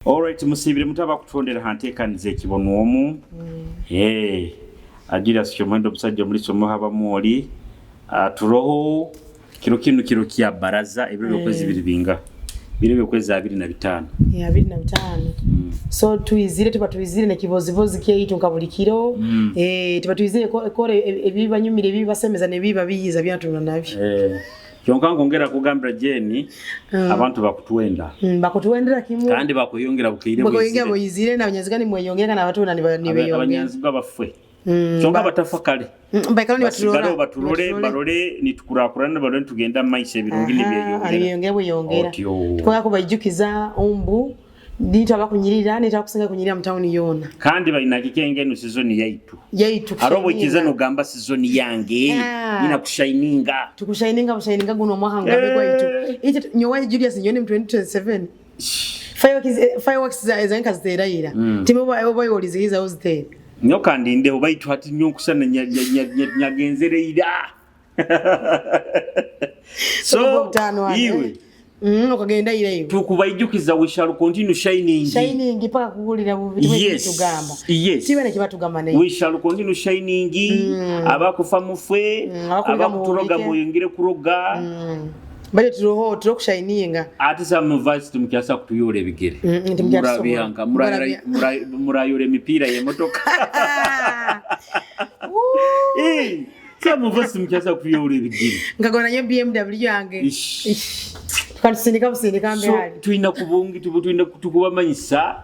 Alright, musibire mutaba kutondera hantekanize kibono omu. Agira syo mwendo busajja muri somo haba mwoli. Turoho kiro kya baraza ebiro kwezi biribinga. Biro kwezi 25. 25. So tuizire ne kibozivozi kye itu nkabulikiro. Tuizire kore ebibanyumire bibasemeza ne biba biyiza byatuna nabyo. Kyonka ngongera kugambira Jeni abantu bakutwenda. Bakutwendera kimwe. Kandi bakuyongera bukire bwizire. Bakuyongera bwizire na abanyazigani mweyongera na batuna nibeyongera. Abanyanzigwa bafwe. Kyonka batafakale. Baikalo ni batulore nitukurakurana balone tugenda maisha birungi nibeyongera. Ariyongera bweyongera. Tukoya kubayijukiza umbu. Dita bakunyirira nita kusenga kunyirira mtauni yona. Kandi bayina kikenge no season yaitu. Arobo kizano gamba season yange ina kushininga. Tukushininga guno mwahanga begwa itu. Ite nyowaye Julius nyoni mu 2027. Fireworks za nkaziteraira. Timu bayo olizihiza ozite. Nyoka ndinde obayitu hati nyokusana nyagenzereira. So iwe okagenda ireyo tukubayijukiza we shall continue shining paka kugulira bubiti tugamba tibane kibatugamba nayo we shall continue shining abakufa mufwe abakuturoga muyongire kuroga bale turoho turokushininga ati some voice tumkyasa kutuyore bigere murabihanga murayore mipira ye motoka some voice tumkyasa kutuyore bigere ngagona nye BMW yange kansindika busindika mbehali tuina kubungi tuina tukubamanyisa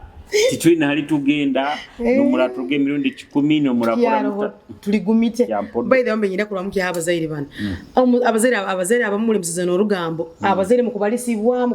tituina hali tugenda nomura tuge mirundi 10 nomura tuligumite by the way nyira kuramukye abazaire bana abazaire abamule musizano orugambo abazaire mukubalisibwa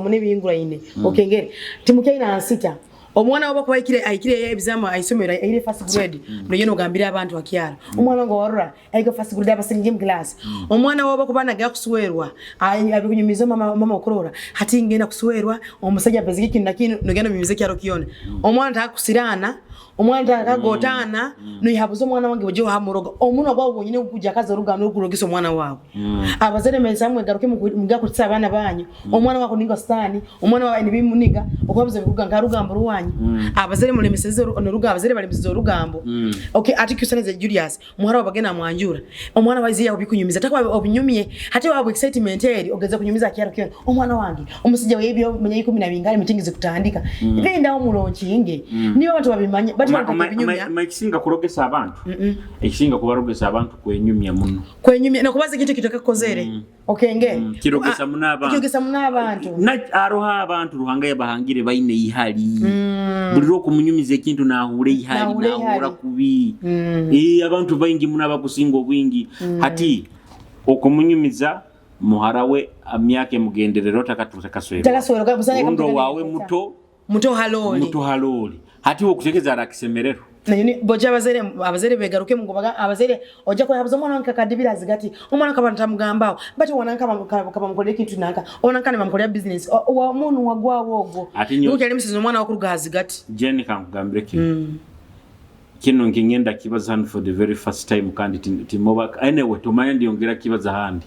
mune bingura ine okengere timukaina ansita omwana oba kubayikire ayikire ebizama ayisomera ayire first grade noyo nogambira abantu akyara omwana ngo warra ayika first grade abasinge class omwana oba kubana ga kuswerwa abikunyumiza mama okorora hati ngenda kuswerwa omusajja beziki kinakino nogenda mimize kyaro kiyone omwana takusirana omwana takagotana no yabuzo omwana wange bojo hamuroga omuntu agwa ubonyine kujja kaza rugano rukurogisa omwana wawe abazere mensamwe garuke muga kutsa abana banyu omwana wako ninga stani omwana wawe nibimuniga okwabuze bikuga ngarugambo ruwanyu abazere mule meseze onoruga abazere bali meseze orugambo okay atikusanize Julius muhara wabagena mwanjura omwana waziya obikunyumiza takwa obunyumye hate wabo excitement eri ogeza kunyumiza kyaro kyo omwana wange omusijja webyo menya 10 bingale mitingize kutandika genda omulonkinge niyo abantu babimanya Makisinga kurogesa abantu. Ekisinga kubarogesa abantu kwenyumya muno. Kwenyumya nakubaza kitu kitokakozere. Okenge. Kirogesa muno abantu. Na aroha abantu ruhanga yabahangire bayine ihali. Buriro kumunyumiza ekintu na hure ihali na hura kubi. Abantu bayingi muno abakusinga obwingi. Hati okumunyumiza muharawe amyake mugenderero takaswera. Takaswera kabusane ndo wawe muto haloli. Hati wokutegeza arakisemerero nanyoni boja abazere begaruke mungobaga abazere oja ko yabuzo mwana nkakadibira zigati umwana kabanta mugambawo bati wananka kaba mukole kintu nanka onanka ne bamukole business wa muntu wagwa wogo ukali misizo mwana wakuruga zigati Jeni kankugambire kino ngingenda kibaza handi for the very first time kandi timoba anyway tumanye ndiyongera kibaza handi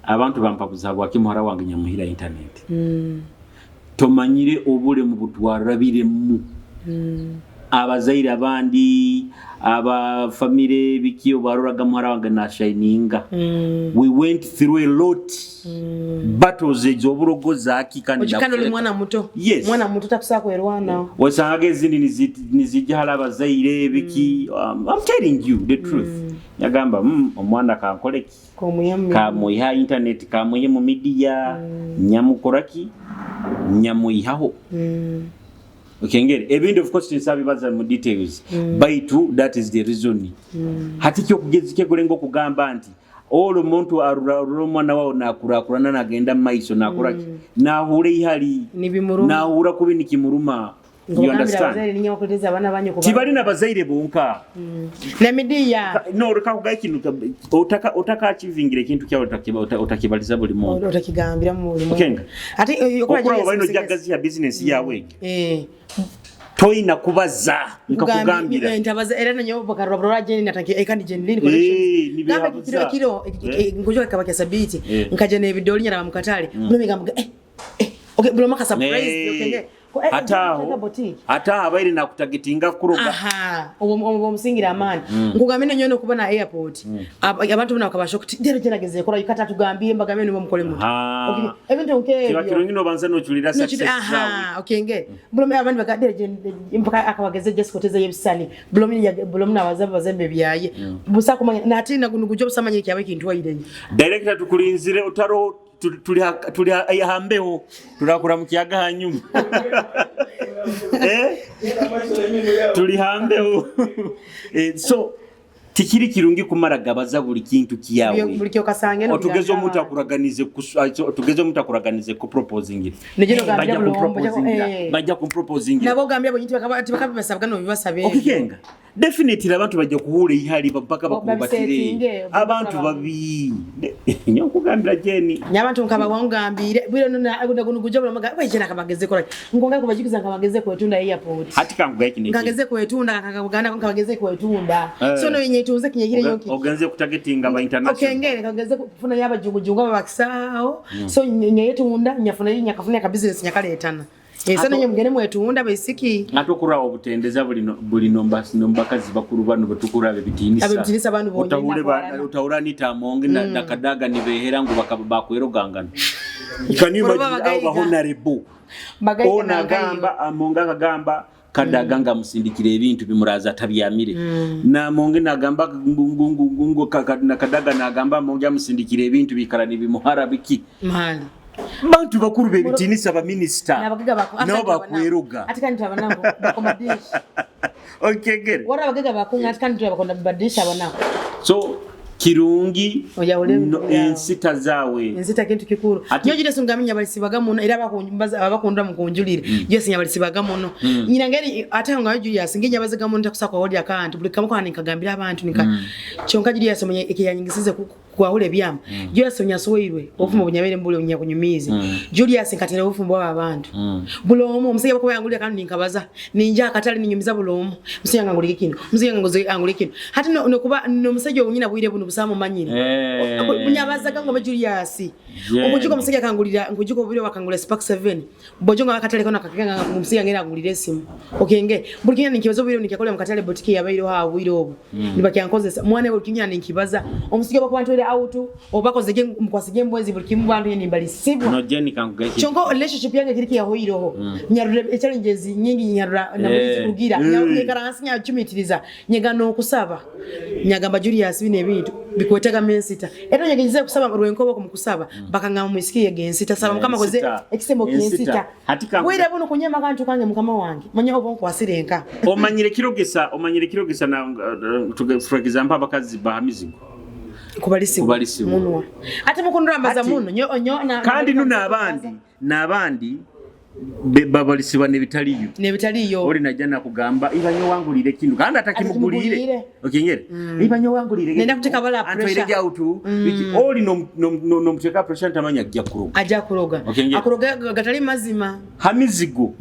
abantu bampabuza bwakimuhara wange nyamuhira internet tomanyire obule mu butwarabire mu abazaire abandi aba family bikiyo baroraga muhara wange na shininga we went through a lot battles ezoburogoza akikani da mwana muto takusako erwana wasanga ezindi nizijala abazaire biki I'm telling you the truth yagamba omwana kankoleki kamuha internet kamuhe mu media nyamukoraki nyamuihaho okengere ebindi of course nsabibaza mu details baitu that is the reason hati kyo kugezike kulengo kugamba nti olo muntu arura mwana wao nakurakurana nagenda maiso nakuraki nahure ihali nahura kubi nikimuruma you understand tibali na bazaire bonka na media no reka kintu otaka achievingire kintu kya utakibaliza buli muntu utakigambira mu buli muntu ati okura bino jagazi ya business yawe toina kubaza nkakugambira ntabaza era nanyo bakarabura jeni nataki ekandi jeni lini collections gamba kiro ngojo kabaka sabiti nkaje ne bidoli nyara mukatale muno migamba okay buloma ka surprise okay hata abaire nakutagetinga kuroga omusingira amaani nkugambye nyo okuba na airport abantu bana bakabasha kuti dero gerageze kola yikata tugambye mbagambye nibo mukole mu ebintu nkebyo bakirongino banza no chulira success okenge bulome abantu bakadere mpaka akabageze just koteza yebisani bulome abazembe byaye busa kumanya nati nagunugujo busamanye kyabe kintu wayire director tukulinzire utaro tuli hambeho turakura mu kiyaga hanyuma tuli hambeho so tikiri kirungi kumaragabaza buli kintu kiyawe buli kyo kasange no otugezo mutakuraganize ku proposing negeno gambya bulombo bajja ku proposing nabo gambya bonyiti bakabasabwa no bibasabe okikenga definitely abantu bajja kuhule ihali mpaka bakubatire abantu babi nyo kugambira jeni nyabantu nkaba wangambire bwire nagunugujo bulomba bajena kabageze kola ngonga kubajikiza kabageze kwetunda airport hati kanguga iki ngageze kwetunda kakagana kabageze kwetunda so no yenye tuze kinyegire yonki ogenze kutagetinga ba international okengere kageze kufuna yabajugujunga babakisao so nyetunda nyafuna nyakafuna ka business nyakaletana sana nyemugene mwetunda basiki natokura obutendeza buli nombakazi bakuru bano batukura bebitinisa abantu bonye utaura nitamonge na kadaga nibehera ngo bakwerogangana kanima abo honorable ona gamba amonga kagamba kadaga nga musindikire ebintu bimuraza tabyamire na monge nagamba ngungu kadaga nagamba monge musindikire ebintu bikarani bimuhara biki mahali bantu bakuru bebitinisa ba minister nabo bakweruga atika ntabanango bakomadish okegere wora bagega bakunga atika ntabakonda badisha banango so kirungi ensita zawe ensita kintu kikuru nyo jide sungaminya balisibaga muno era bakunda mu kunjulire Jesse nyabalisibaga muno nyina ngeri ate nga Julius nginya bazaga muno takusakwa wodi akantu buli kamuko anikagambira abantu nika chonka Julius mwenye ekiyanyingisize kwa ule byama Julius onyasowirwe ofuma bunyabere mbule onya kunyumizi Julius nkatele ofumbo abantu bulomo omusege bako yangulira kandi ninkabaza ninja akatali ninyumiza bulomo musenge ngangulike kino musenge ngoze angulike kino hati no kuba no musege onyina bwire bunu busamo manyine bunyabaza kanga Julius omujuko musege kangulira ngujuko bwire wakangulira Spark 7 bojonga akatale kona kakanga musege ngera angulire simu okenge bulikina ninkibazo bwire nikakole mukatale botiki yabairo ha bwire obo nibakyankozesa mwana we bulikina ninkibaza omusege bako bantu auto obakoze mkwasige mbwezi bulikimu bantu yenimbali sibwa no jeni kangugeki chongo relationship yange kiriki ya hoiroho nyarure challenges nyingi nyarura na muri kugira nyarure karansi nya chumitiriza nyegano kusaba nyagamba Julius bine bintu bikwetega mensita eto nyagize kusaba ruwenko kumkusaba bakanga mwisikiye gensita saba kama koze ekisembo gensita wira buno kunyema kantu kange mukama wange manya obon kwasirenka omanyire kirogesa na for example abakazi bahamizigo kubalisibu munwa ate mukundura amaza muno nyo na kandi nuna abandi babalisiba nebitaliyo oli najana kugamba ibanyo wangulire kintu kandi atakimugulire okengere ibanyo wangulire nenda kuteka bala pressure antoireja utu oli no mteka pressure ntamanya ajja kuroga akuroga gatali mazima hamizigo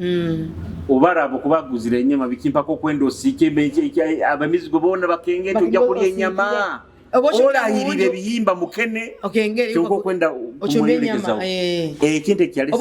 obarabo kubaguzira enyama bikimpa ko kwendo sike abamizigo bona bakenge tujja kulya enyama ola hirire bihimba mukene okengere cyoko kwenda ochumbenya kinte kyali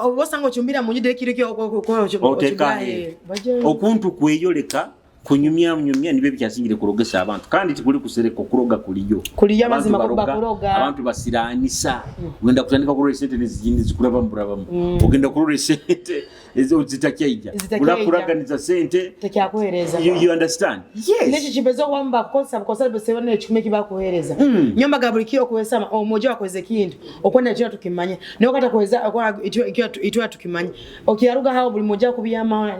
obosa ngo chumbira munyide kireke ochugahe okuntu kweyoleka kunyumya nibe byasingire kurogesa abantu kandi tikuli kusereka kuroga kuliyo amazima kuroga abantu basiranisa ugenda kutandika kurore sente nezindi zikuraba mburabamu ugenda kurore sente ezo zitakyaija urakuraganiza sente takyakohereza you understand yes nechi chibezo wamba kosa besebane chumeki bakohereza nyomba gabuliki okuwesama omoja wakoze kintu okwenda ekyo tukimanya ne kata kuweza itwa tukimanya okiyaruga hao buli moja kubiyama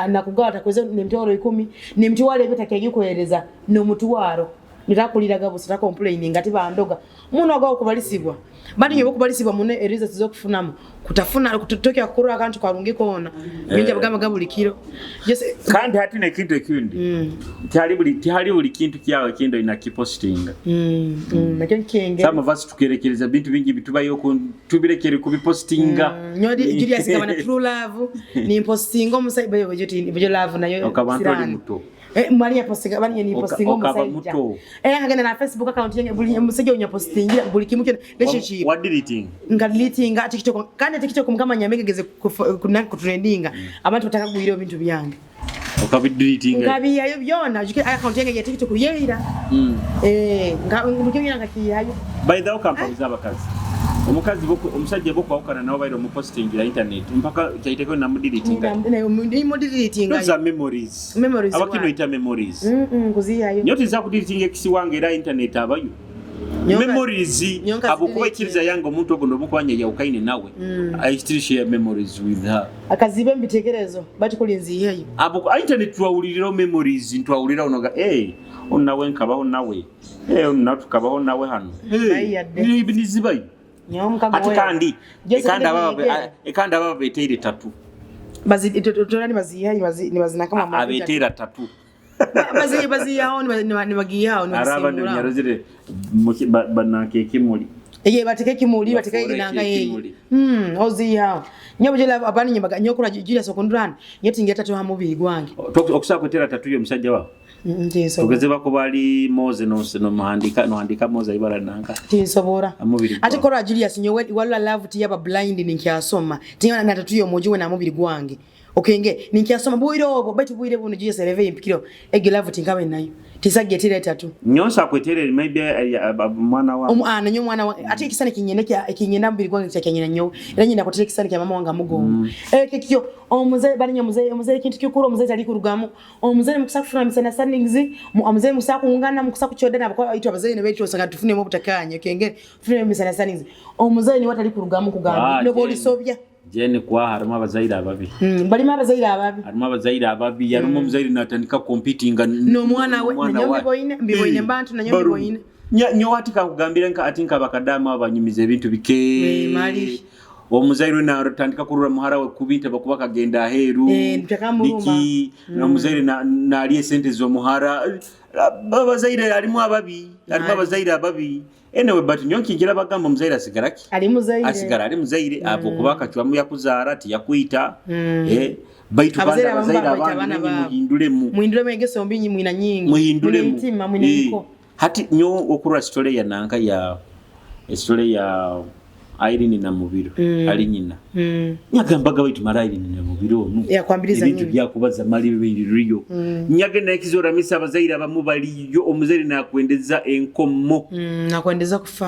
na kugawa takweza ne mtoro 10 ni mtu wale bitakiye kuhereza no mutuwaro nirakulira gabo sita complain ngati bandoga muno agawo kubalisibwa bandi nyo kubalisibwa mune eriza tizo kufunamo kutafuna kutotokya kurura kantu karungiko ona binja bagamba gabulikiro kandi hati ne kintu ekindi tihali buli kintu kyawe kindo ina kiposting nakenge some of us tukerekereza bintu bingi bitubayo ku tubirekere kubipostinga nyodi Julius kabana true love ni postingo musaibayo byo love nayo okabantu muto Maria postinga bani ni postingo musaija ngene na Facebook account yange buli musege unya postingira buli kimuke relationship friendship what deleting nga TikTok kandi TikTok mukama nyamegeze ku trendinga abantu bataka kugira ebintu byange okabideleting ngabiyayo byona account yange ya TikTok yeira ngumukenya ngakiyayo by the way kampauza abakazi omukazi omusajja boko awukana nawo bayiro mu posting ya internet mpaka chaiteko na deleting ndimo deleting za memories abakino ita memories kuziyayo nyoti za ku deleting ekisiwange era internet abayo memories abukuba ikiriza yango omuntu ogondo bukwanya ya ukaine nawe I still share memories with her akazibe mbitekerezo bati kulinzi yeyo abuko internet twawulirira memories ntwawulira onoga onawe nkabaho nawe onatukabaho nawe hano ibinizibayi kandi ababa betere tatu torani baziyayi nibazina kama mama abetera tatu bazi yao ni bagiyao ni araba nyarozire banake kimuli bateke kimuli bateke inanga yeye ozi yao nyabujela abani nyibaga nyokura jira sokondurana yeti ngeta to hamubiri gwange okusa kwetera tatu yo musajja wa ntiso tugeze bako bali Moze no muhandika Moze ibara nanga tinsobora ati kora Julius nyowe wala love ti yaba blind ninkyasoma tinyana na tatu yo mojiwe na mubiri gwange okenge ninkyasoma buiro bati buire buno Julius eleve impikiro ege love tinkabe nayo tisagetire tatu nyonsa kwetere maybe mwana wa ana nyo mwana wa ati kisane kinyenda mbiri gwange cyakenyena nyo era nyina kwetere kisane kya mama wanga mugongo kikyo omuze bali nyamuze kintu kyukuro omuze ali kurugamo omuze mukusafuna misana standings omuze musakuungana mukusakuchodana bakwa itu abaze ne becho sanga tufune mu butakanye okenge tufune misana standings omuze ni watali kurugamo kugamba no boli sobya jene kwa haruma abazaira ababi bali mabazaira ababi haruma abazaira ababi yarumo muzaira natandika competing no mwana we nyombe boyine mbantu na nyombe boyine nyo watika kugambira nka atinka bakadama abanyumize ebintu bike mali omuzairo na rotandika kurura muhara we kubita bakuba kagenda heru biki no muzairo na aliye sente zo muhara babazaira alimu ababi abazaira ababi enewe but nyonki ngira bagamba muzaira sigaraki ali muzaire abo kubaka chwamu yakuzara ti yakuita baitu banda bazaira abana muhindulemu engeso mbinyi mwina nyingi muhindulemu intima mwiniko hati nyo okura story ya nanka ya story ya Irene na mubiro ali nyina nyagambaga baitu mara Irene na mubiro onu yakwambiriza nyingi bya kubaza mali bibiriyo nyagenda ekizora misa abazaira bamubali yo omuzeri na kwendeza enkomo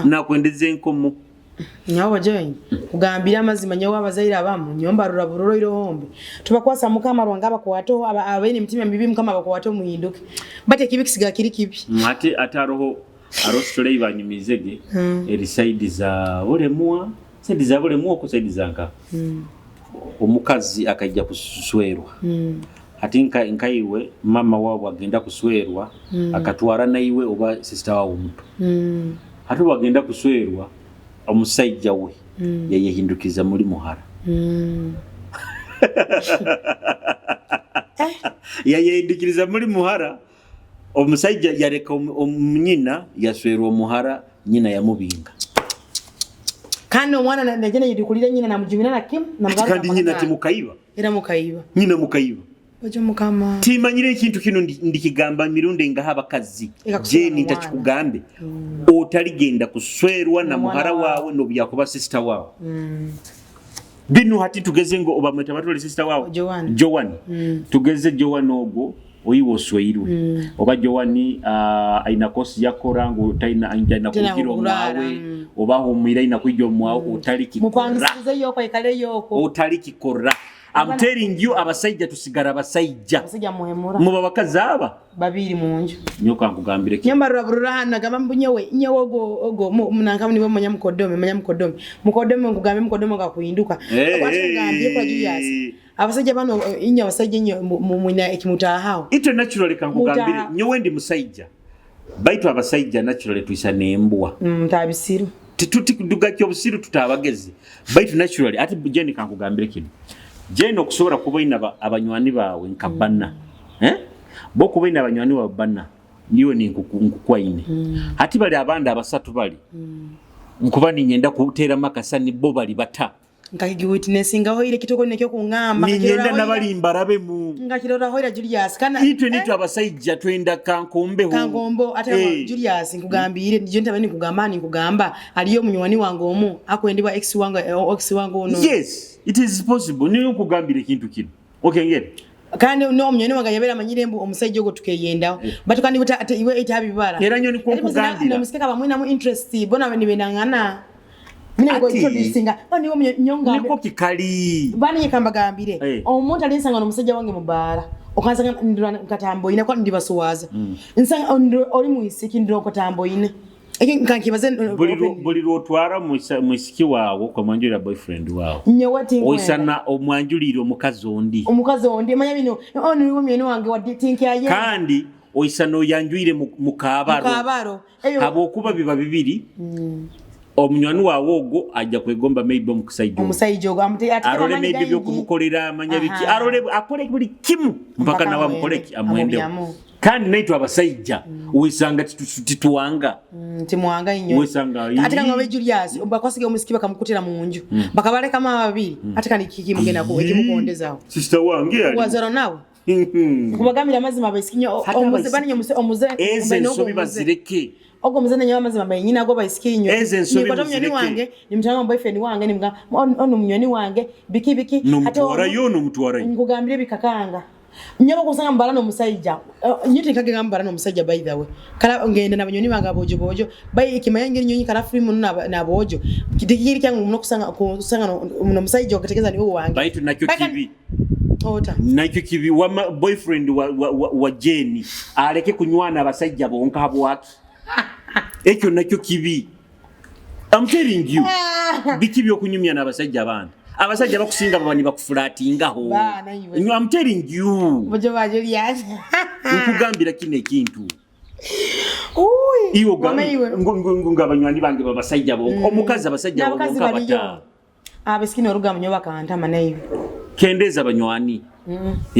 na kwendeza enkomo nyawo join kugambira amazima nyawo abazaira abamu nyomba rurabururo irohombe tubakwasa mukama rwanga bakwato abene mitima mibi mukama bakwato muhinduke bate kibikisiga kiri kibi ate ataroho arostole ibanyumizege eri side za bolemwa ko side zanka omukazi akajja kuswerwa hatinka nkaiwe mama wabo agenda kuswerwa akatwara naiwe oba sister wawo omuto hatu bagenda kuswerwa omusajja we yayehindukiza muri muhara yayehindukiza muri muhara omusajja yareka omunyina yaswerwa omuhara nyina yamubinga kandi omwana najene yidikulira nyina namujibina na kim namugaba kandi nyina timukaiba era mukaiba nyina mukaiba ojo mukama timanyire ikintu kino ndikigamba mirunde nga abakazi je nitachikugambe otaligenda kuswerwa na muhara wawe no byakuba sister wawe binu hati tugeze ngo obameta batole sister wawe Joan tugeze Joan ogo oyiwo swirwe oba Joan aina kosi yakora ngo taina anja kugiro mwawe oba humira ina kujyo mwawe otalikikora mupangisize yoko ikale yoko otalikikora I'm telling you abasajja tusigara abasajja muhemura muba bakazaba babiri munju nyoka nkugambire ki nyamba ruraburana gamba nyewe ogo munanga nibo manya mukodome ngugambe mukodome gakuhinduka kwatugambye kwa Julius abasajja bano inya abasajja nyo mwina ekimutahao ito naturally kankugambire nyowe ndi musajja baitu abasajja naturally tuisa nembwa tabisiru tituduga kyobusiru tutabagezi baitu naturally ati bujeni kankugambire kino jeno okusobora kubaina abanywani bawe nkabana bo kubaina abanywani bawe bana niyo nkukwaine hati bali abanda abasatu bali nkuba ninyenda kutera makasani bo bali bata nkakigi witnessinga ho ile kitoko nekyo kungamba ngenda nabalimba rabe mu ngakirora ho ira Julius kana itwe nitu abasajja twenda kankombo ate Julius nkugambire nje ntabani kugambani kugamba aliyo munywani wange omu akwendibwa ex wange ono. Yes, it is possible niyo kugambire kintu kino ngere kandi no munywani wange yabera manyirembu omusajja ogo tukeyenda but kandi ate iwe itabibara era nyo niko kugambira musikeka bamwina mu interest bona nibendangana mina ngo introducinga oni wo nyonga niko kikali bani yekambagambire omuntu alinsanga no musajja wange mubara okansanga ndira katambo ina kwa ndibasowaza nsanga oli muisiki ndiro katambo ine eki nkankibaze buli rotwara muisiki wawo kwa manjura boyfriend wawo nyewati oisana omwanjuliro omukazi ondi manya bino oni wo myeni wange wa tinki aye kandi oisana oyanjwire mukabaro habokuba biba bibiri omunywani wawo ogo ajja kwegomba maybe omusaijo ogo arole maybe byo kumukolera amanya biki arole akole buli kimu mpaka nawe amukoleki amwende kandi naitwa abasajja uwisanga tituwanga timuwanga inyo ate kanga we Julius bakosige omusikiba kamukutira mu nju bakabale kama babiri ate kandi kiki mugenda ko ekimukondezao sister wange ali wazaro nawe kubagamira mazima basikinyo omuze banyo omuze ezo bizireke ogo muzana nyawa mazima bayina ago bayisikinyo ni kwa munywani wange ni mtanga boyfriend wange ni mga ono munywani wange biki ate warayo mutwara ngugambire bikakanga nyoba kusanga mbala no musajja nyiti kage mbala no musajja by the way kala ngende nabanyoni banga bojo bay ikimanya ngiri nyonyi kala free mun na bojo kidikiri kyangu muno kusanga no musajja okategeza ni wange bay tunakyo kibi nakyo kibi wa boyfriend wa Jenny aleke kunywana abasajja bonka habwaki ekyo nakyo kibi. I'm telling you biki byo kunyumya n'abasajja abandi abasajja bakusinga babani bakufulatingaho I'm telling you bojo baje lyaje nkugambira kine kintu iwo ngabanywanyi bange babasajja bonko omukazi abasajja bonko abata abesikino rugamnyo bakanta manayo kendeza abanywani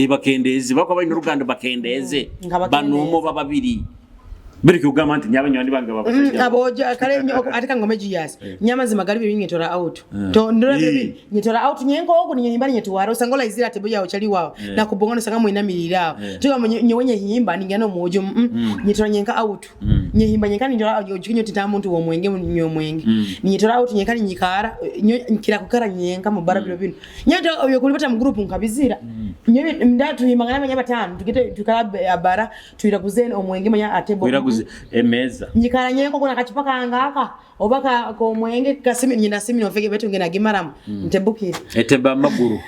bakendezi bako bayino rugando bakendeze banomo bababiri Biriki ugama nti nyabanywani bange babasajja abojo kale atika ngome Julius nyama zimagali bibi ngetora out to ndora bibi ngetora out nyengo ogo nyimba nyetuwaro sangola izira tebo yawo chali wawo na kubongono sanga mwina milira tuka nyewenye nyimba ningano mojo nyetora nyenka out nyimba nyenkani ndora ojikinyo titamuntu wo mwenge nyomwenge nyetora out nyenkani nyikara nkira kukara nyenka mubara bilo bino nyeto oyo kulipata mu group nkabizira nyewe ndatu yimangana manya batanu tukite tukaba abara tuira kuzene omwenge manya atebo emeza nyikara nyenko kuna kachipaka angaka obaka ko mwenge kasimi nyinda simi no fege betu ngena gimaramu ntebukira eteba amaguru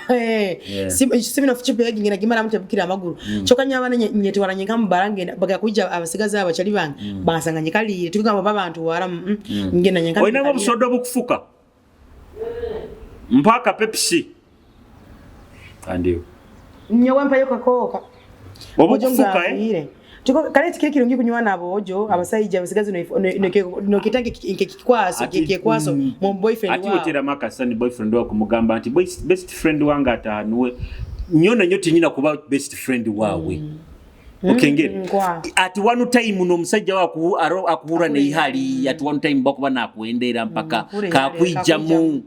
simi no fichipe ngena gimaramu ntebukira amaguru chokanya abana nyete waranyenka mubarange baga kuja abasigaza abachali bange basanga nyikalire tukugamba babantu wara ngena nyenka oina ngo busodo bukufuka mpaka Pepsi andio nyewe mpa yoka koka obukufuka Tuko kale tikiri kirungi kunywana abojo abasajja basigazi no kitange kikwaso mu boyfriend wao ati wetera makasa ni boyfriend wako mugamba anti best friend wanga atanuwe nyona nyote nyina kuba best friend wawe okengere at one time no musajja wako akuhura ne ihali at one time bakuba nakuendera mpaka kakwijamu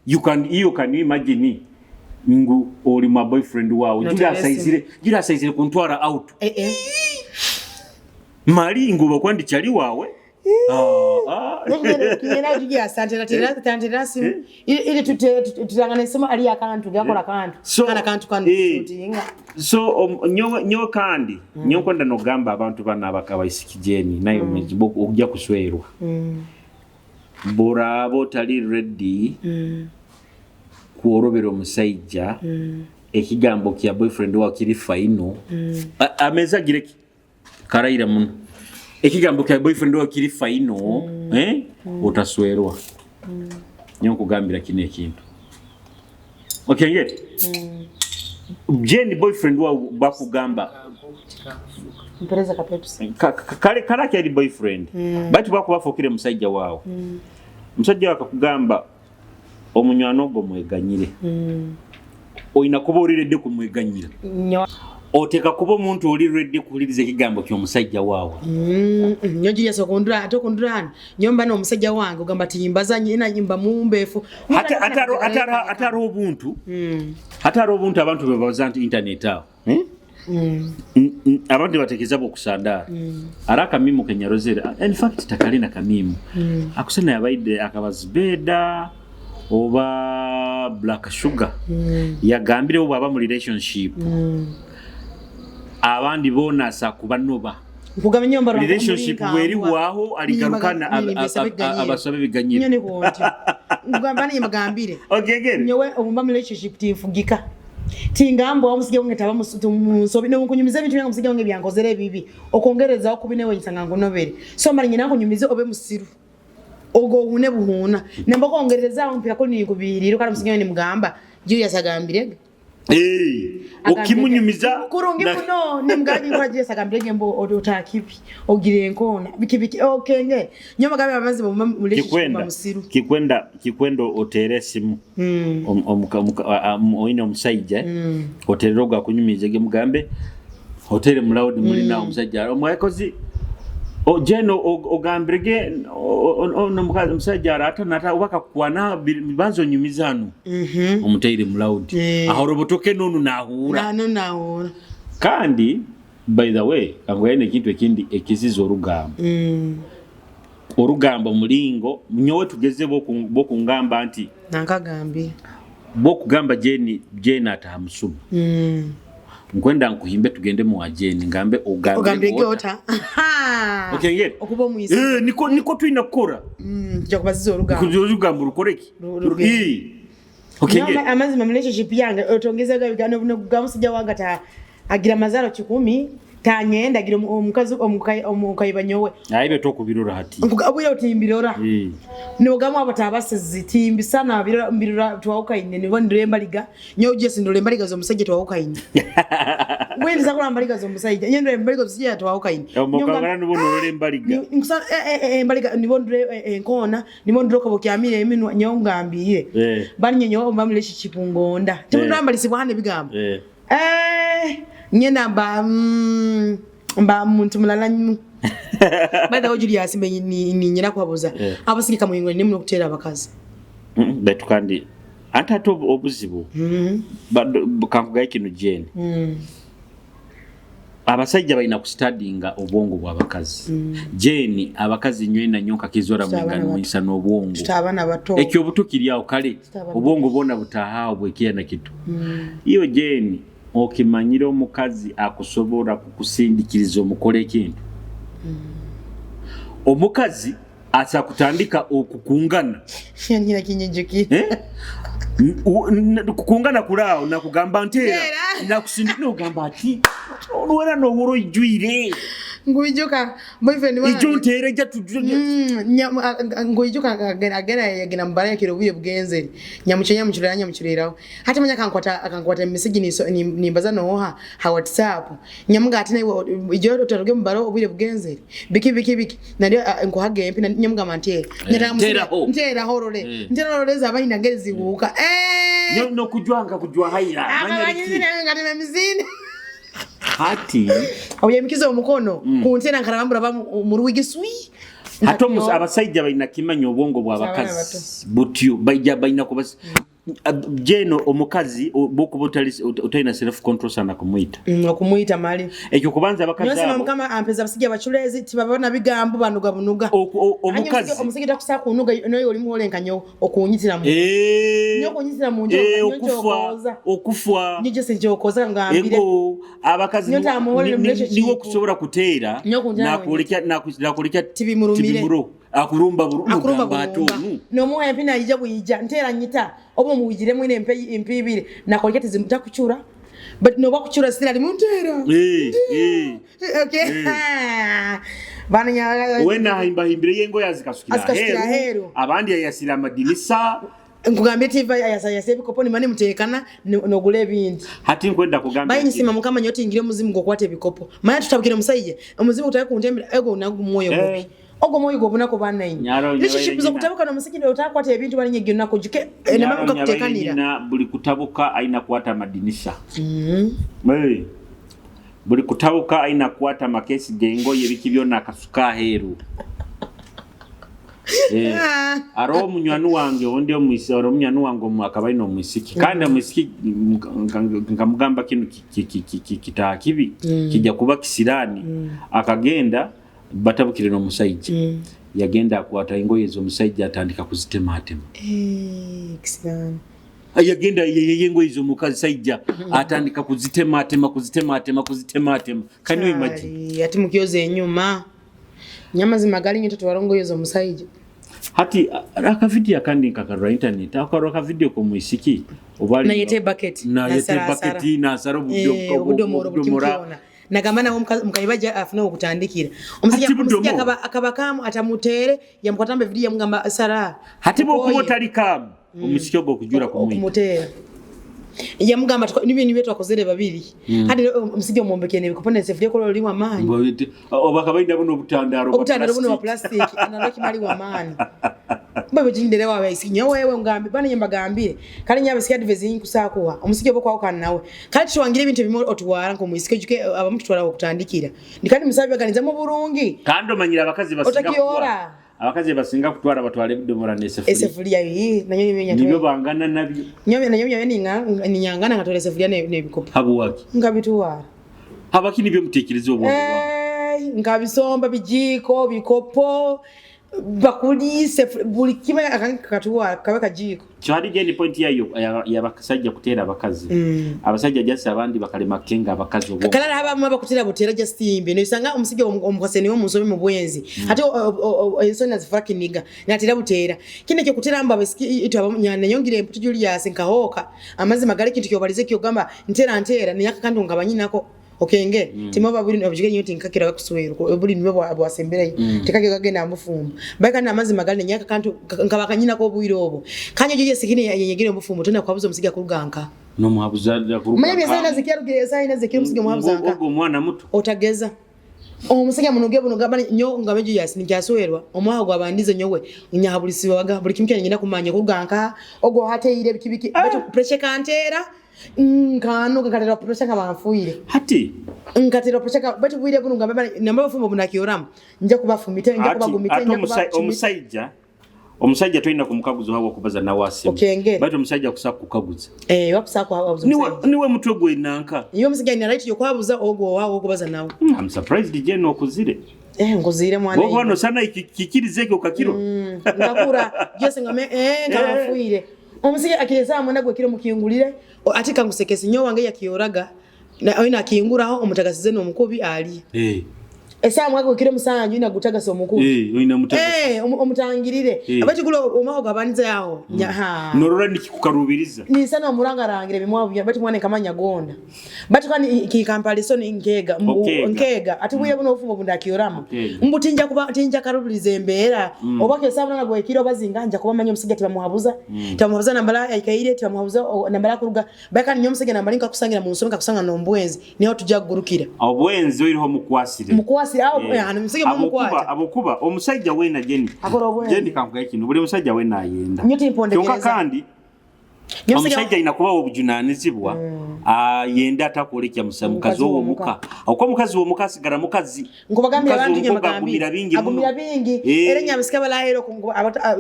you can imagine ngu oli my boyfriend wao jira saizire kuntwara out mali nguba kwandi chali wawe Kiyena tugi asante tantera simu ile tutangana sema ali akantu gakola kantu kana kantu futinga so nyo kandi nyo kwenda no gamba abantu bana bakabayisikijeni nayo mejibo okujja kuswerwa bora botali ready kuorobera omusajja ekigambo kya boyfriend wa kiri final ameza gireki karaira muno ekigambo kya boyfriend wa kiri final utaswerwa nyo kugambira kine ekintu okengete Jenny boyfriend wa bakugamba mpereza ka Pepsi kale kya boyfriend bati bakubafokire musajja wao musajja wakakugamba omunywano go mweganyire oina kuba oriredde ku mweganyira oteka kuba omuntu oli ready kuwuliriza ekigambo ky'omusajja waawe. Nyo Julius okundura atokundurana nyomba n'omusajja wange ogamba tiyimbaza nyina nyimba mumbeefu ataro obuntu ataro obuntu abantu bebaza nti internet awo abantu batekereza okusandaala ara kamimu kenyarozera in fact takalina kamimu akusana yabaide akabazibeda oba black sugar yagambire oba aba mu relationship abandi bonasa kubanoba kugaba nyomba relationship weri waho aligarukana abasabe biganyira nyene konti ngamba ni magambire okay nyowe obumba mu relationship tifugika tingambo omusige ngeta bamusobi no kunyumiza bintu byangu musige nge byankozere bibi okongereza okubine wenyisanga ngonobere so mali nyina kunyumize obe musiru ogo hune buhuna nemba kongereza mpira ko ni kubiriro kana musige ni mugamba jiyo yasagambire okimunyumiza kurungi kuno nimgani kwaje sagambire ngembo otakipi ogire nkona bikibiki okenge nyoma gabe amazi mu relationship musiru kikwendo otere simu oine omusajja oteroga kunyumiza ge mugambe hotel mulawudi mulina omusajja omwekozi ojeno ogambirege onomukazi omusajja arata nata ubaka kwana bibanzo nyumizano omuteire mulawudi aho robotoke nonu nahura kandi by the way angwene kintu ekindi ekizizo orugamba mulingo nyowe tugeze bokungamba anti nankagambye bokugamba jeni atamusuma nkwenda nkuhimbe tugende mu wajeni ngambe ogambe gota okay okuba muisi niko twina kukora kujja kubaziza orugamba rukoreki okay amazi mu relationship yange otongeza gabigano buno gamusijja wanga agira mazaro 10 tanyenda agira omukazi omukayiba nyowe aibe to kubirura hati abuya utimbirora no gamwa batabasezi timbi sana mbirura twauka ine nibo ndiremba liga nyo Jesse ndolemba liga zo musajja twauka ine wendi zakulamba liga zo musajja nyendo lemba liga zo musajja twauka ine omukangana nibo ndolemba liga nkusa mbaliga nibo ndre enkona nibo ndroka bokyamire eminu nyongambiye bani nyo omba relationship ngonda timundamba lisibwa hane bigamba nyena mba muntu mulala nyu bada ko Julius mbe ni nyina kwabuza abasigika muyingo ni muno kutera abakazi betu kandi atato obuzibu kankugaye kinu jeni abasajja balina ku studyinga obwongo bw'abakazi jeni abakazi nywena nyoka kizora mwingano mwisa n'obwongo tutabana bato ekyo butukiryawo kale obwongo bona butahawo bwekiya na kitu iyo jeni okimanyira omukazi akusobora kukusindikiriza omukole ekintu omukazi asa kutandika okukungana nyina kinyejoki kukungana kulao na kugamba ntera na kusindika ogamba ati olwera no woro ijwire nguijoka boyfriend wangu ijo ntere jatu nguijoka agera yagina mbara yakiro buye bugenzeri nyamuchiriraho hata manya akankwata message ni mbaza noha ha WhatsApp nyamuga ati nayo ijo otaruge mbaro buye bugenzeri biki na ndio nkuhage mpi nyamuga mantie ntera horore za bani nagezi buka no kujwa haira manya mizini hati oyemikiza omukono kuntena nkarabambura ba mu ruwigiswi hato abasajja balina kimanya obwongo bw'abakazi butyo bayina kubasi jeno omukazi bokubotali utaina self control sana kumuyita mali ekyo kubanza abakazi abo kama ampeza abasajja bachulezi tibabona bigambo banuga bunuga omukazi takusa kunuga noyo oli muolenkanyo okunyitira mu nyo kunyitira mu njo okufa nyo se njokoza ngambire abakazi niwo kusobora kuteera nakulikya tibimuro akurumba batonu no muhe mpina ija buyija ntera nyita obo muwijire mwine impibire nakolya tizimuta kuchura but no bakuchura sira limuntera okay bana nya wena himbire yengo yazikasukira hero abandi yasira amadinisa nkugambye tiva yasebe koponi mane mutekana nogule ebindi hati nkwenda kugamba bayi nisima mukama nyoti ingire muzimu gokwate ebikopo maya tutabukire musayije omuzimu utaye kuntembera ego nagu moyo mubi ogo moyo gobuna ko bana yin relationship zo kutabuka no musikinde utakwata ebintu bali nyegyo nako juke namabuka kutekanira na buli kutabuka aina kwata madinisha buli kutabuka aina kwata makesi gengo yebiki byonna akasuka heru aro munywanu wange onde omwisi aro munywanu wange mwakabaino omwisiki kandi omwisiki nkamugamba kinu kitakibi kijja kuba kisirani akagenda batabukire no musajja yagenda akwata ingoye zo musajja atandika kuzitematema kisirani yagenda yengoye zo mukazi sajja atandika kuzitematema can you imagine ati mukyoze enyuma nyama zimagali nyo toto warongo yozo musajja hati aka video kandi kakara internet akaro video ko muisiki obali na yete bucket na saro budo mora nagamana mukayibaje afuna okutandikira omusijja akabakamu atamutere yamukwatambe video yamugamba sara hati bokubo tali kam omusiki ogo kujura ko kumutera yamugamba nibintu byetu akozere babiri hadi omusijja omumbekene bikoponese video ko loli wamani obakabainda buno obutandaro buno wa plastic analoki mali wamani baba jindere wawe isinyo wewe ngambi bana nyambagambire kale nyabe sikadi vezinyi kusakuwa omusijja boko akana nawe kale tuwangire ibintu bimo otuwara nko muisike juke abamutu twara okutandikira ndikandi musabe baganiza mu burungi kando manyira abakazi basinga kuwa abakazi basinga kutwara batwale bidomora nesefulia yi nanyo nimenya nibyo bangana nabyo nanyo ni nyangana ngatole sefulia ne bikopo habu waki ngabituwa habakini byo mutekereze obwo ngabisomba bijiko bikopo bakulise buli kimwe akakatuwa kabeka jiko cyari geni point yayo yabakasajja kutera abakazi abasajja jassa abandi bakalema kenga abakazi obwo kala haba maba kutera butera just imbe no isanga omusijja omukoseni wo musobe mu bwenzi ate ensona zifaki niga natera butera kine cyo kutera amba basiki ito abanyana nyongire mputu Julius nkahoka amazi magale kintu cyo balize cyo gamba ntera ni yakakandi ngabanyinako okenge timoba buri objige nyoti nkakira kuswero buri nibo abwasembere tekage kagenda amufumba baka na amazi magale nyaka kantu nkabakanyina ko bwiro obo kanye jije sikini yegire mufumbo tona kwabuza musiga kuruganka no muhabuza kuruganka mwe bizana zikiruge zaina zikiri musiga muhabuzanka ubwo mwana muto otageza omusiga munuge bunugaba nyo ngabeje yasi nikyaswerwa omwaho gwabandize nyowe nyahabulisiwa baga buri kimwe nyina kumanya kuruganka ogo hateire bikibiki beto pressure kantera nkano kakatera pressure kabafuire hati nkatera pressure beto bwire bununga baba namba bafumbo bunakiyoramu nja kubafumita nja kubagumita nja kuba omusajja toyina kumukaguzo hawo kubaza na wase bato omusajja kusaka kukaguza wakusaka hawo niwe mutwe gwe nanka iyo musajja ina right yo kwabuza ogwo wawo kubaza nawo I'm surprised jeno okuzire ngozire mwana wowe hano sana ikikirize ko kakiro ngakura jose ngame ngabafuire omusajja akireza mwana gwe kiro mukingulire atika ngusekesi nyo wange yakiyoraga na oina akinguraho omutagasize no mukubi ali esa mwako kire musanju ina gutagasa omukubi oina mutagasa omutangirire abati gulo omaho gabanza yaho nyaha norora nikikukarubiriza ni sana omurangarangire bimwabu bati mwana kamanya gonda bati kwani ki comparison nkega ati buye buno ofumbo bunda kiyorama mbutinja kuba tinja karubirize embera obake sabana nagwe kiro bazinganja kuba manyo musiga tibamuhabuza tamuhabuza nambala ayikaire tamuhabuza nambala kuruga baka nyo musiga nambala nka kusangira mu nsonga kusanga no mbwenzi niho tujja gurukira obwenzi iriho mukwasire abokuba omusajja wena jeni kankuga kino buli musajja wena ayenda kyonka kandi omusajja inakuba obujunanizibwa ayenda atakolekya mukazi owo muka okwo mukazi wo mukasigara mukazi nkubagambira abantu nyamagambira bingi era nyabisika balahero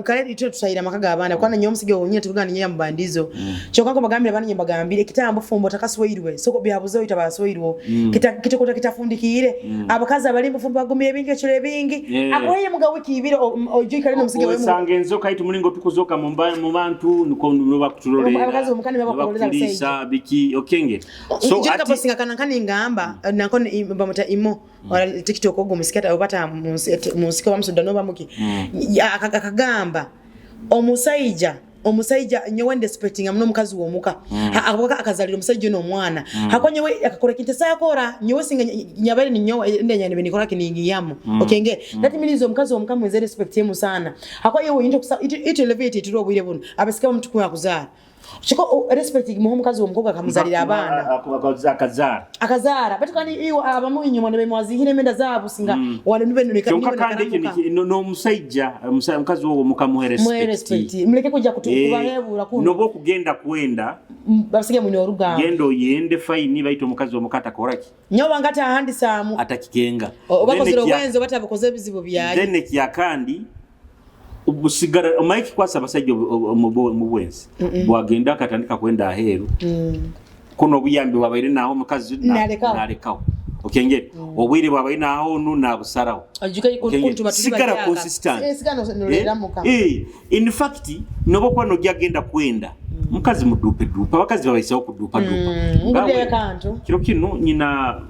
kale ito tusayira makaga abana kwana nyomusige wonye tugana nyambandizo kyonka nkubagambira abantu nyamagambira kitambo fumbo takaswirwe soko byabuzo itabaswirwo kitokota kitafundikire abakazi abali mufumbo bagumire bingi ekire bingi akoye muga wiki ibiro ojo kale nomusige we sangenzo kaitu mulingo tukuzoka mu bantu nuko nuba kutulole abakazi omukani babakolera bisayija biki okenge so ati kaposinga kana ngamba nako bamuta imo wala TikTok ogo musikata obata musika wa msudano bamuki akagamba omusayija nyewende expecting amno mukazi wo muka akazalira omusayija no mwana hakonye we akakora kinte sakora nyewe singa nyabale ni nyowe ndenya ne nikora kiningi yamo okenge that means omukazi wo muka mweze respect yemu sana hakonye we into elevate tiro bwire buno abasika mtu kwa kuzara chiko respect muhomu kazi w'umukobwa akamuzalira abana akazara bati kandi iyo abamu inyuma ne bemwazihire menda zabo singa wale nibe no musajja mukazi wo mukamuhe respect mleke kujya kubahebura kuno nobo kugenda kwenda basige mu orugamba gendo yende fine baito mukazi wo mukata koraki nyoba ngati ahandi samu atakikenga bakozero wenzo batabakoze bizibu byaye then kyakandi ubusigara Mike kwasa basajja mu bwenzi bwagenda akatandika kwenda aheru kuno buyambi wabaire naho mukazi nalekaho okengere obwire wabaire naho nuna busaraho sigara consistent in fact nobo kwano gyagenda kwenda mukazi mudupe abakazi babayisaho kudupa ngule kantu kiro kino nyina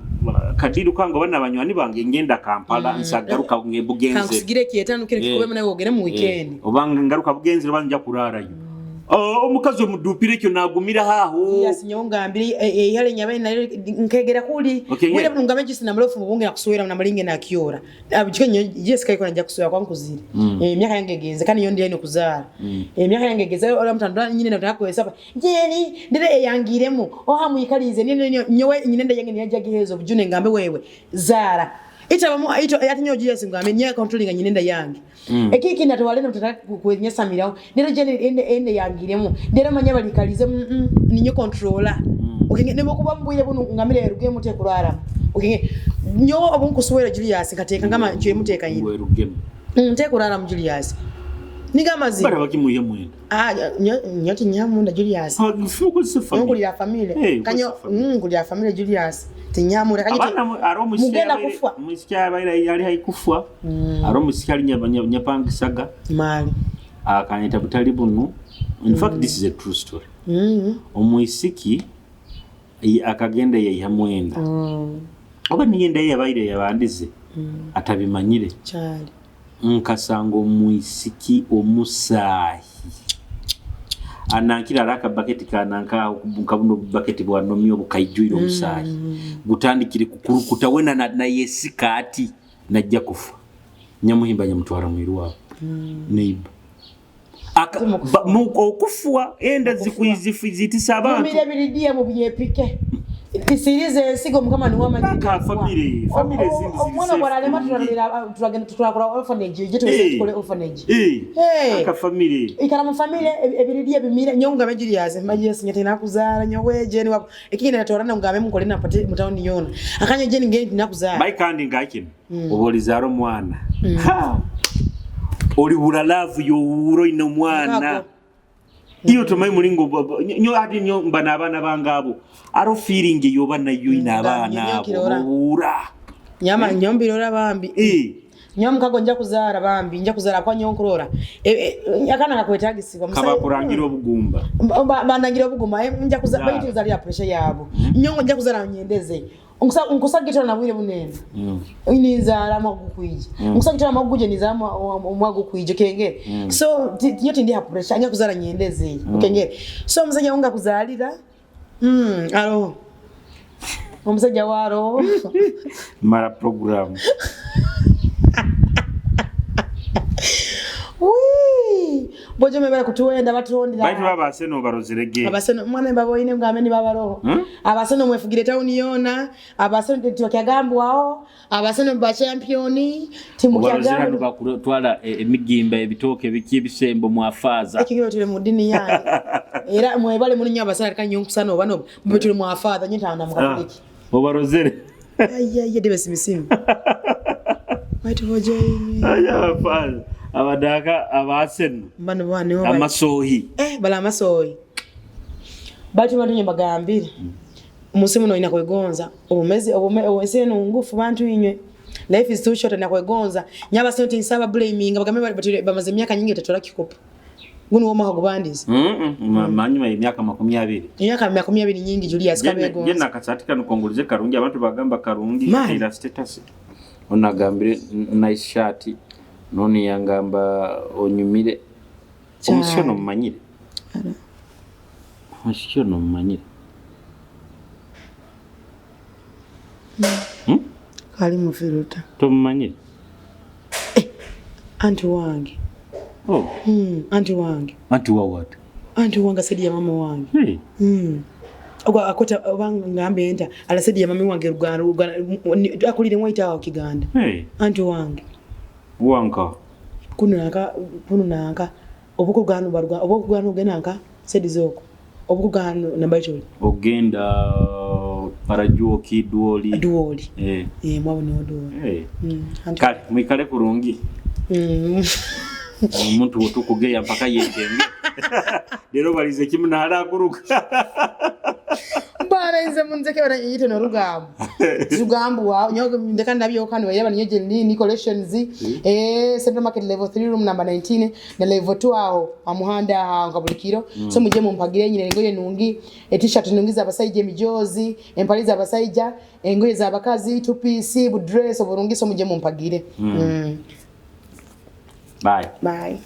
kadiri kwanga bana banywani bange ngenda Kampala nsagaruka ngebugenze kansigire kiyetanu kire kikubemo nayo ogere mu weekend obanga ngaruka bugenze banja kurarayo omukazi omudupire kyo nagumira haho yasinyonga mbiri yale nyabaye na nkegera kuli wile bunga meji sina mlofu mubunge na kusuwera na malinge na kiora abijike Jessica iko nanja kusuwera kwa nkuzira myaka yange genze kandi yondi yene kuzara myaka yange genze ola mutandwa nyine na tako esapa jeni ndire yangiremo ohamu ikalize nyowe nyine ndayange nyaja gihezo bujune ngambe wewe zara ito yatinyoji yesi ngambe nya controlling nyine ndayange ekiki natwale mutata kwenyesa mirawo ndero jene ende yangiremo ndero manya balikalize ninyo controller okenge nebo kubambwire bunu ngamire ruge mute kurara okenge nyo obunkusuwera Julius kateka ngama nje muteka yini nte kurara mu Julius nigamazi bara bakimuye mwene nyoti nyamu nda Julius fuko sifa ngulira family kanyo ngulira family Julius tinyamura kanyite mugenda kufwa musika baira yali haikufwa musika ali nyapangisaga mali akanyita butali bunu in fact this is a true story omwisiki akagenda yayihamwenda oba niyenda yabaire yabandize atabimanyire cyane nkasango mwisiki omusahi anankira raka bucket kananka kabuno bucket bwa nomyo bukaijwiro omusahi gutandikire kukurukuta wena na yesika ati najja kufa nyamuhimba nyamutwara mwiru wabo neighbor nuko kufwa enda zikuyizifizitisa abantu mire biridiye mu byepike isirize sigo mukama ni wama ka family zindi mwana baralema turagenda turakora orphanage je tukole orphanage ka family ikara mu family ebiridiye bimire nyonga Julius Julius nyete nakuzara nyoweje ni wako ikindi natorana ngame mukole na pate mutawoni yona akanya je ngende nakuzara bai kandi ngakino obolizaro mwana oli bulalavu yo uro ino mwana iyo tomayi mulingo nyo ati nyo mbana abana bangabo aro feeling yo bana yo ina abana ura nyama nyombirora bambi nyomkago nja kuzara bambi nja kuzara kwa nyonkorora yakana ngakwetagisigwa musa kaba kurangira obugumba bandangira obugumba nja kuzara bayitu zali pressure yabo nyongo nja kuzara nyendeze unkusagitwa na bwire bunene inizara magukwije unkusagitwa maguje nizama magukwije kenge so yote ndi ha pressure anya kuzara nyendeze kenge so msajja unga kuzalira alo msajja waro mara program bojo mebara kutuenda batuondira baitu baba seno barozerege abaseno mwana babo ine ngameni baba roho abaseno mwefugire town yona abaseno tokyagambu wao abaseno ba championi timu kyagambu bakutwala emigimba ebitoke bikibisembo mwafaza ekigiro tule mudini yange era mwebale muri nyabasara kanyonkusana obano mbetule mwafaza nyitana mukatoliki obarozere ayya debe simisimu baitu bojo ayya faza abadaka abaseno bano bane amasohi bala amasohi batu bantu nyabagambira musimu no ina kwegonza obumezi obumeseno ngufu bantu inywe life is too short na kwegonza nyaba sente nsaba blaming bagambe bamaze myaka nyingi tatola kikopo guno woma hagubandiza manyuma emyaka 20 myaka 20 nyingi Julius kabegonza gena kasatika nukongolize karungi abantu bagamba karungi ila status onagambire nice shirt noni yangamba onyumire omusyono mmanyire omusyono mmanyire kali mufiruta to mmanyire anti wange anti wa what Anti wange Saidi ya mama wange. Ogwa akota wange ngambe enta ala Saidi ya mama wange Ruganda akulire mwaita wa Kiganda. Anti wange. Wanka. Kuno nanga obukugano baruga obukugano genanga Saidi zoko. Obukugano namba icho. Ogenda parajuo kidwoli. Duoli. Mwabone oduoli. Kale mwikale kurungi. Umuntu utukugeya mpaka yegenge. Lero balize kimuna harakuruka. Barenze munzeke bana yite no rugamba. Rugambu wa nyoga ndekanda byo kandi bayaba nyeje ni collections Central Market level 3 room number 19 na level 2 aho amuhanda ngabulikiro so muje mumpagire nyine ngoye nungi t-shirt nungiza abasaije mijozi empaliza abasaija ngoye za abakazi 2 piece bu dress oburungi so muje mumpagire. Bye.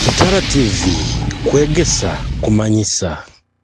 Kitara TV kwegesa kumanyisa.